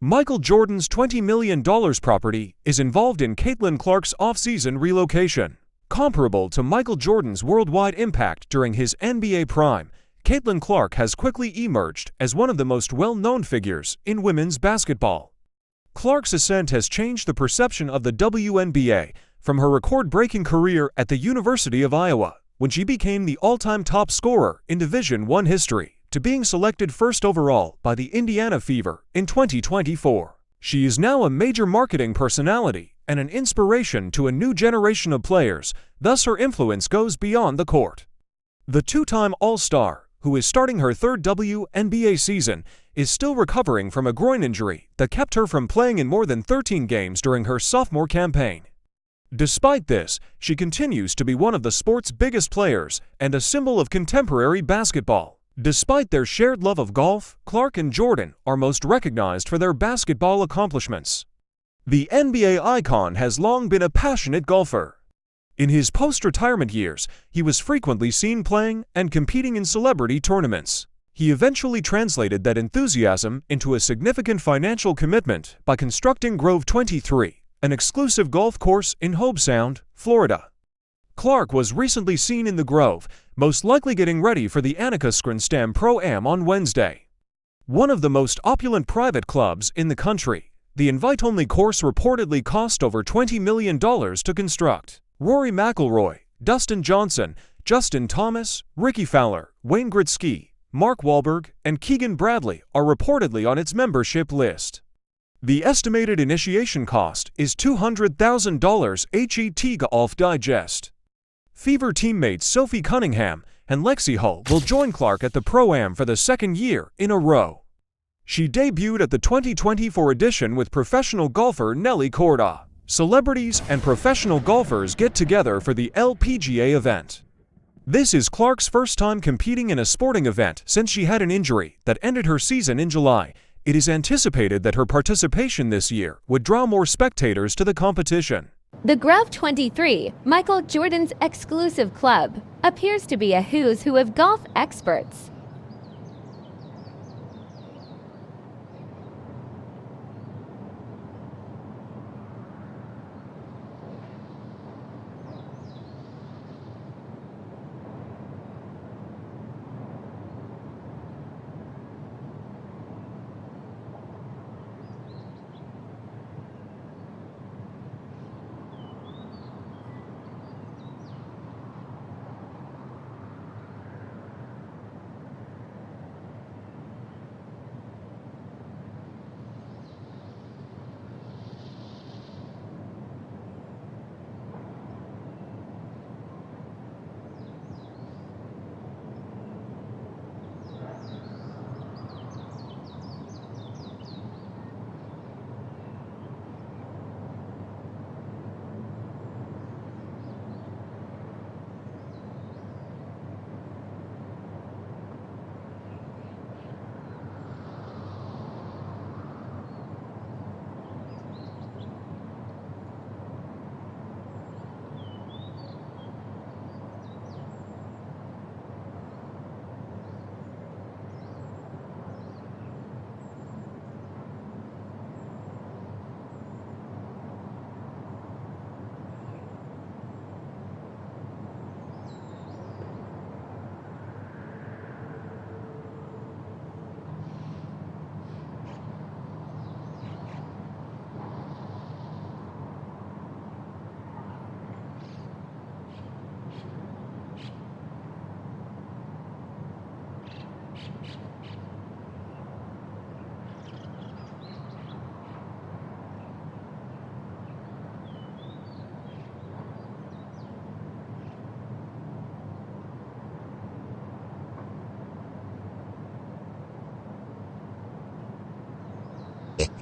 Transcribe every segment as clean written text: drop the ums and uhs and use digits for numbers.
Michael Jordan's $20 million property is involved in CaitlinClark's offseason relocation. Comparable to Michael Jordan's worldwide impact during his NBA prime, CaitlinClark has quickly emerged as one of the most well-known figures in women's basketball. Clark's ascent has changed the perception of the WNBA from her record-breaking career at the University of Iowa, when she became the all-time top scorer in Division I history, to being selected first overall by the Indiana Fever in 2024. She is now a major marketing personality and an inspiration to a new generation of players, thus her influence goes beyond the court. The two-time All-Star, who is starting her third WNBA season, is still recovering from a groin injury that kept her from playing in more than 13 games during her sophomore campaign. Despite this, she continues to be one of the sport's biggest players and a symbol of contemporary basketball. Despite their shared love of golf, Clark and Jordan are most recognized for their basketball accomplishments. The NBA icon has long been a passionate golfer. In his post-retirement years, he was frequently seen playing and competing in celebrity tournaments. He eventually translated that enthusiasm into a significant financial commitment by constructing Grove 23, an exclusive golf course in Hobe Sound, Florida. Clark was recently seen in the Grove, most likely getting ready for the Annika Skrenstam Pro-Am on Wednesday. One of the most opulent private clubs in the country, the invite-only course reportedly cost over $20 million to construct. Rory McIlroy, Dustin Johnson, Justin Thomas, Ricky Fowler, Wayne Gretzky, Mark Wahlberg, and Keegan Bradley are reportedly on its membership list. The estimated initiation cost is $200,000 HET Golf Digest. Fever teammates Sophie Cunningham and Lexi Hull will join Clark at the Pro-Am for the second year in a row. She debuted at the 2024 edition with professional golfer Nelly Korda. Celebrities and professional golfers get together for the LPGA event. This is Clark's first time competing in a sporting event since she had an injury that ended her season in July. It is anticipated that her participation this year would draw more spectators to the competition. The Grove 23, Michael Jordan's exclusive club, appears to be a who's who of golf experts.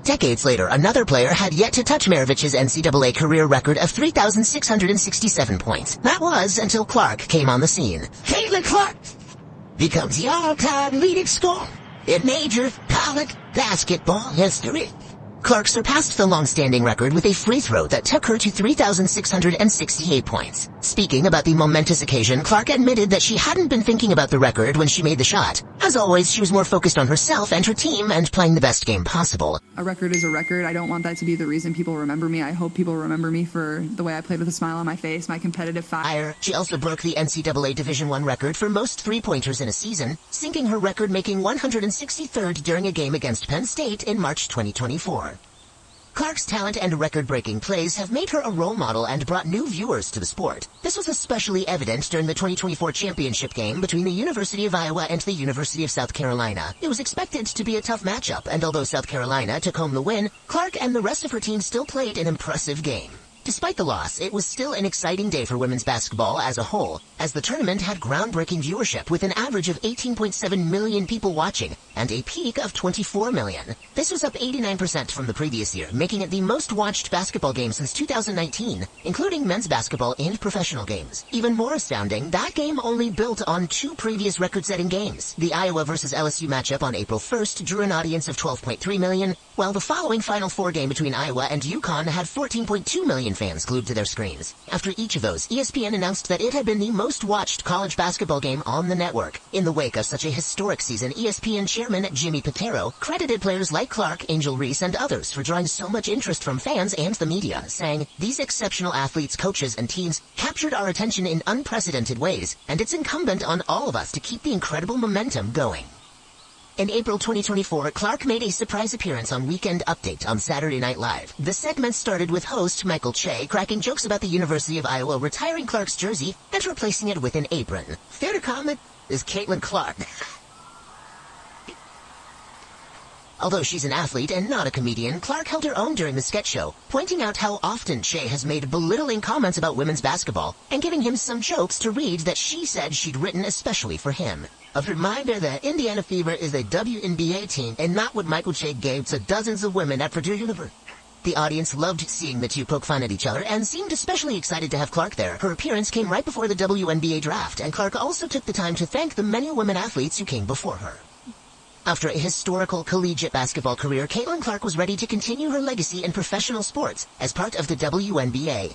Decades later, another player had yet to touch Maravich's NCAA career record of 3,667 points. That was until Clark came on the scene. CaitlinClark becomes the all-time leading scorer in major college basketball history. Clark surpassed the long-standing record with a free throw that took her to 3,668 points. Speaking about the momentous occasion, Clark admitted that she hadn't been thinking about the record when she made the shot. As always, she was more focused on herself and her team and playing the best game possible. A record is a record. I don't want that to be the reason people remember me. I hope people remember me for the way I played with a smile on my face, my competitive fire. She also broke the NCAA Division I record for most three-pointers in a season, sinking her record, making 163rd during a game against Penn State in March 2024. Clark's talent and record-breaking plays have made her a role model and brought new viewers to the sport. This was especially evident during the 2024 championship game between the University of Iowa and the University of South Carolina. It was expected to be a tough matchup, and although South Carolina took home the win, Clark and the rest of her team still played an impressive game. Despite the loss, it was still an exciting day for women's basketball as a whole, as the tournament had groundbreaking viewership with an average of 18.7 million people watching and a peak of 24 million. This was up 89% from the previous year, making it the most watched basketball game since 2019, including men's basketball and professional games. Even more astounding, that game only built on two previous record-setting games. The Iowa versus LSU matchup on April 1st drew an audience of 12.3 million, while the following Final Four game between Iowa and UConn had 14.2 million fans glued to their screens. After each of those, ESPN announced that it had been the most watched college basketball game on the network. In the wake of such a historic season, ESPN chairman Jimmy Pitero credited players like Clark, Angel Reese, and others for drawing so much interest from fans and the media, saying, "These exceptional athletes, coaches, and teams captured our attention in unprecedented ways, and it's incumbent on all of us to keep the incredible momentum going." In April 2024, Clark made a surprise appearance on Weekend Update on Saturday Night Live. The segment started with host Michael Che cracking jokes about the University of Iowa retiring Clark's jersey and replacing it with an apron. Fair to comment is CaitlinClark. Although she's an athlete and not a comedian, Clark held her own during the sketch show, pointing out how often Che has made belittling comments about women's basketball and giving him some jokes to read that she said she'd written especially for him. A reminder that Indiana Fever is a WNBA team and not what Michael Che gave to dozens of women at Purdue University. The audience loved seeing the two poke fun at each other and seemed especially excited to have Clark there. Her appearance came right before the WNBA draft, and Clark also took the time to thank the many women athletes who came before her. After a historical collegiate basketball career, CaitlinClark was ready to continue her legacy in professional sports as part of the WNBA.